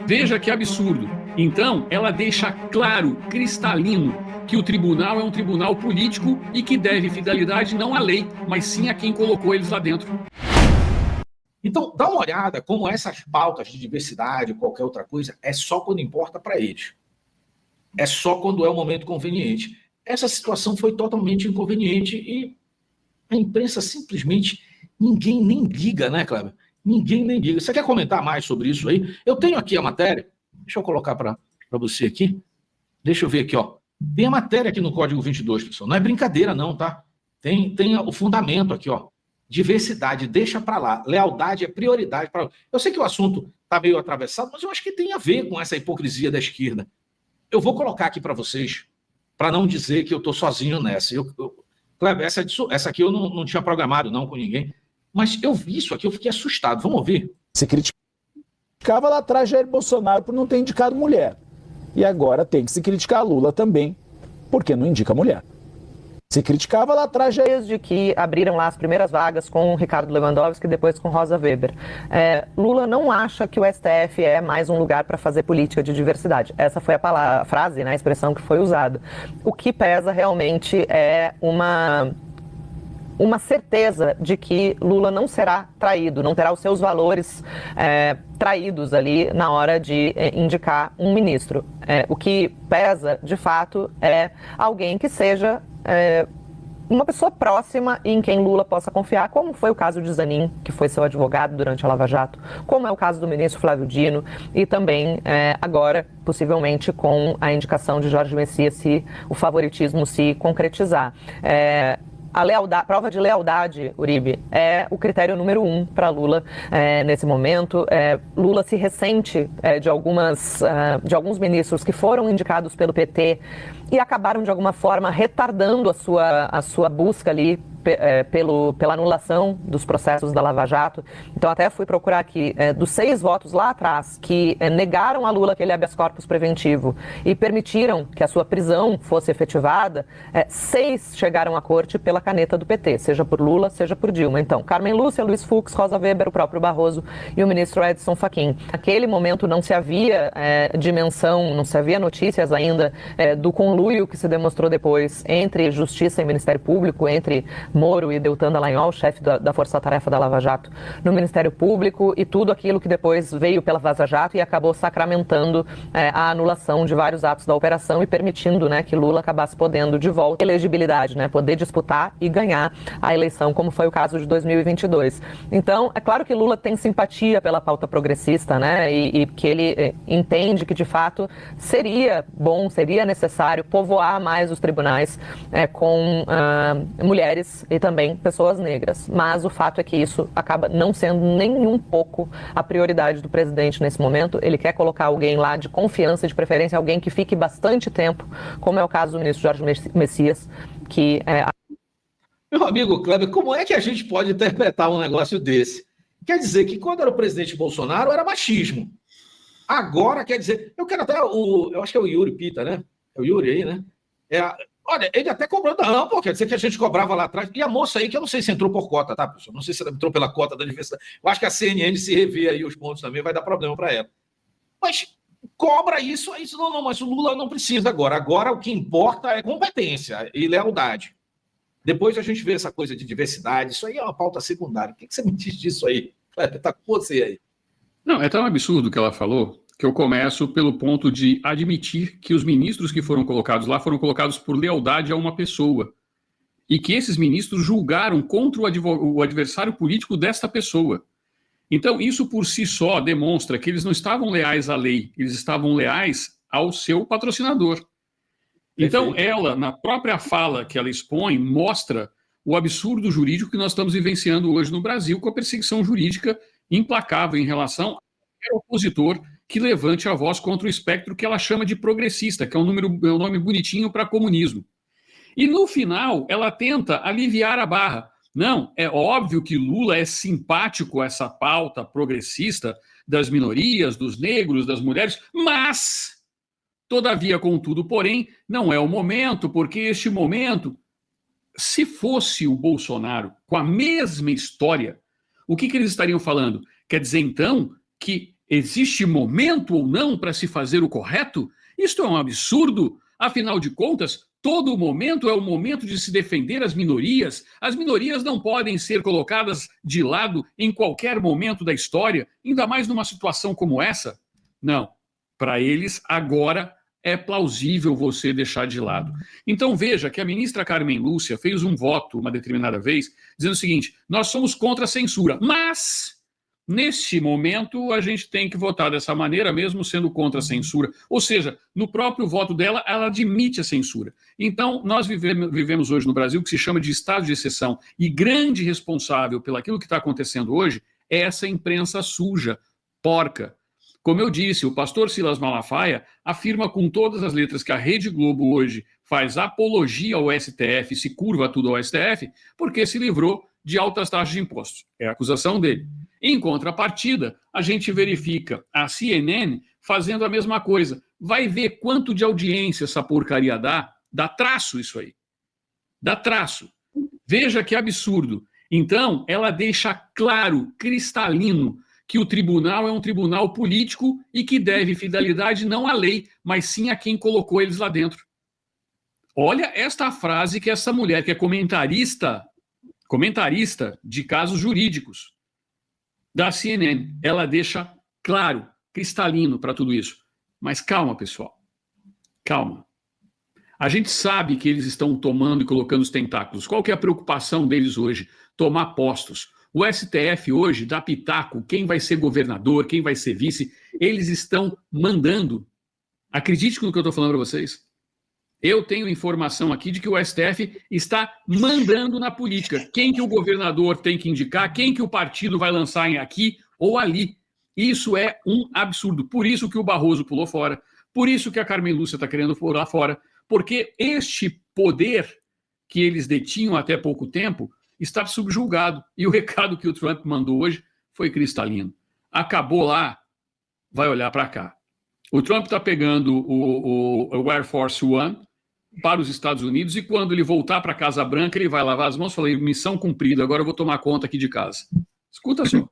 Veja que absurdo. Então, ela deixa claro, cristalino, que o tribunal é um tribunal político e que deve fidelidade não à lei, mas sim a quem colocou eles lá dentro. Então, dá uma olhada como essas pautas de diversidade, qualquer outra coisa, é só quando importa para eles. É só quando é o momento conveniente. Essa situação foi totalmente inconveniente e a imprensa simplesmente, ninguém nem liga, né, Cleber? Ninguém nem liga. Você quer comentar mais sobre isso aí? Eu tenho aqui a matéria, deixa eu colocar para você aqui. Deixa eu ver aqui, ó. Tem a matéria aqui no Código 22, pessoal. Não é brincadeira, não, tá? Tem o fundamento aqui, ó. Diversidade, deixa para lá. Lealdade é prioridade para. Eu sei que o assunto está meio atravessado, mas eu acho que tem a ver com essa hipocrisia da esquerda. Eu vou colocar aqui para vocês, para não dizer que eu estou sozinho nessa. Kleber, essa aqui eu não tinha programado, não, com ninguém. Mas eu vi isso aqui, eu fiquei assustado. Vamos ouvir. Se criticava lá atrás Jair Bolsonaro por não ter indicado mulher. E agora tem que se criticar Lula também, porque não indica mulher. Se criticava lá atrás desde que abriram lá as primeiras vagas com o Ricardo Lewandowski e depois com Rosa Weber. Lula não acha que o STF é mais um lugar para fazer política de diversidade. Essa foi a frase, né, a expressão que foi usada. O que pesa realmente é uma certeza de que Lula não será traído, não terá os seus valores traídos ali na hora de indicar um ministro. O que pesa, de fato, é alguém que seja uma pessoa próxima e em quem Lula possa confiar, como foi o caso de Zanin, que foi seu advogado durante a Lava Jato, como é o caso do ministro Flávio Dino e também agora, possivelmente, com a indicação de Jorge Messias, se o favoritismo se concretizar. A prova de lealdade, Uribe, é o critério número 1 para Lula nesse momento. Lula se ressente de alguns ministros que foram indicados pelo PT e acabaram, de alguma forma, retardando a sua busca ali pela anulação dos processos da Lava Jato. Então, até fui procurar aqui, dos 6 votos lá atrás que negaram a Lula aquele habeas corpus preventivo e permitiram que a sua prisão fosse efetivada, 6 chegaram à corte pela caneta do PT, seja por Lula, seja por Dilma. Então, Carmen Lúcia, Luiz Fux, Rosa Weber, o próprio Barroso e o ministro Edson Fachin. Naquele momento não se havia dimensão, não se havia notícias ainda do conluio que se demonstrou depois entre Justiça e Ministério Público, entre Moro e Deltan Dallagnol, chefe da Força-Tarefa da Lava Jato, no Ministério Público, e tudo aquilo que depois veio pela Vaza Jato e acabou sacramentando a anulação de vários atos da operação e permitindo, né, que Lula acabasse podendo de volta elegibilidade, né, poder disputar e ganhar a eleição, como foi o caso de 2022. Então, é claro que Lula tem simpatia pela pauta progressista, né, e que ele entende que, de fato, seria bom, seria necessário povoar mais os tribunais com mulheres e também pessoas negras. Mas o fato é que isso acaba não sendo nem um pouco a prioridade do presidente nesse momento. Ele quer colocar alguém lá de confiança, de preferência, alguém que fique bastante tempo, como é o caso do ministro Jorge Messias, que Meu amigo Kleber, como é que a gente pode interpretar um negócio desse? Quer dizer que quando era o presidente Bolsonaro era machismo. Agora quer dizer... Eu quero até eu acho que é o Yuri Pita, né? É o Yuri aí, né? Olha, ele até cobrou, não, pô, quer dizer que a gente cobrava lá atrás. E a moça aí, que eu não sei se entrou por cota, tá, pessoal? Não sei se ela entrou pela cota da diversidade. Eu acho que a CNN, se rever aí os pontos também, vai dar problema para ela. Mas cobra isso, não, mas o Lula não precisa agora. Agora o que importa é competência e lealdade. Depois a gente vê essa coisa de diversidade, isso aí é uma pauta secundária. O que você me diz disso aí? Tá com você aí. Não, é tão absurdo o que ela falou, que eu começo pelo ponto de admitir que os ministros que foram colocados lá foram colocados por lealdade a uma pessoa. E que esses ministros julgaram contra o adversário político desta pessoa. Então, isso por si só demonstra que eles não estavam leais à lei, eles estavam leais ao seu patrocinador. Então, ela, na própria fala que ela expõe, mostra o absurdo jurídico que nós estamos vivenciando hoje no Brasil, com a perseguição jurídica implacável em relação a qualquer opositor que levante a voz contra o espectro que ela chama de progressista, que é um nome bonitinho para comunismo. E no final, ela tenta aliviar a barra. Não, é óbvio que Lula é simpático a essa pauta progressista das minorias, dos negros, das mulheres, mas, todavia, contudo, porém, não é o momento, porque este momento, se fosse o Bolsonaro com a mesma história, o que eles estariam falando? Quer dizer, então, que Existe momento ou não para se fazer o correto? Isto é um absurdo. Afinal de contas, todo momento é o momento de se defender as minorias. As minorias não podem ser colocadas de lado em qualquer momento da história, ainda mais numa situação como essa. Não. Para eles, agora é plausível você deixar de lado. Então veja que a ministra Carmen Lúcia fez um voto uma determinada vez, dizendo o seguinte: nós somos contra a censura, mas neste momento a gente tem que votar dessa maneira, mesmo sendo contra a censura. Ou seja, no próprio voto dela, ela admite a censura. Então nós vivemos hoje no Brasil o que se chama de estado de exceção, e grande responsável pelo aquilo que está acontecendo hoje é essa imprensa suja, porca. Como eu disse, o pastor Silas Malafaia afirma com todas as letras que a Rede Globo hoje faz apologia ao STF, se curva tudo ao STF, porque se livrou de altas taxas de impostos. É a acusação dele. Em contrapartida, a gente verifica a CNN fazendo a mesma coisa. Vai ver quanto de audiência essa porcaria dá? Dá traço isso aí. Dá traço. Veja que absurdo. Então, ela deixa claro, cristalino, que o tribunal é um tribunal político e que deve fidelidade não à lei, mas sim a quem colocou eles lá dentro. Olha esta frase que essa mulher, que é comentarista de casos jurídicos da CNN, ela deixa claro, cristalino para tudo isso. Mas calma, pessoal. Calma. A gente sabe que eles estão tomando e colocando os tentáculos. Qual que é a preocupação deles hoje? Tomar postos. O STF hoje dá pitaco, quem vai ser governador, quem vai ser vice, eles estão mandando. Acredite no que eu estou falando para vocês. Eu tenho informação aqui de que o STF está mandando na política. Quem que o governador tem que indicar, quem que o partido vai lançar aqui ou ali. Isso é um absurdo. Por isso que o Barroso pulou fora, por isso que a Carmen Lúcia está querendo pular fora, porque este poder que eles detinham até pouco tempo está subjugado. E o recado que o Trump mandou hoje foi cristalino. Acabou lá, vai olhar para cá. O Trump está pegando o Air Force One para os Estados Unidos e quando ele voltar para a Casa Branca, ele vai lavar as mãos e falar: missão cumprida, agora eu vou tomar conta aqui de casa. Escuta só.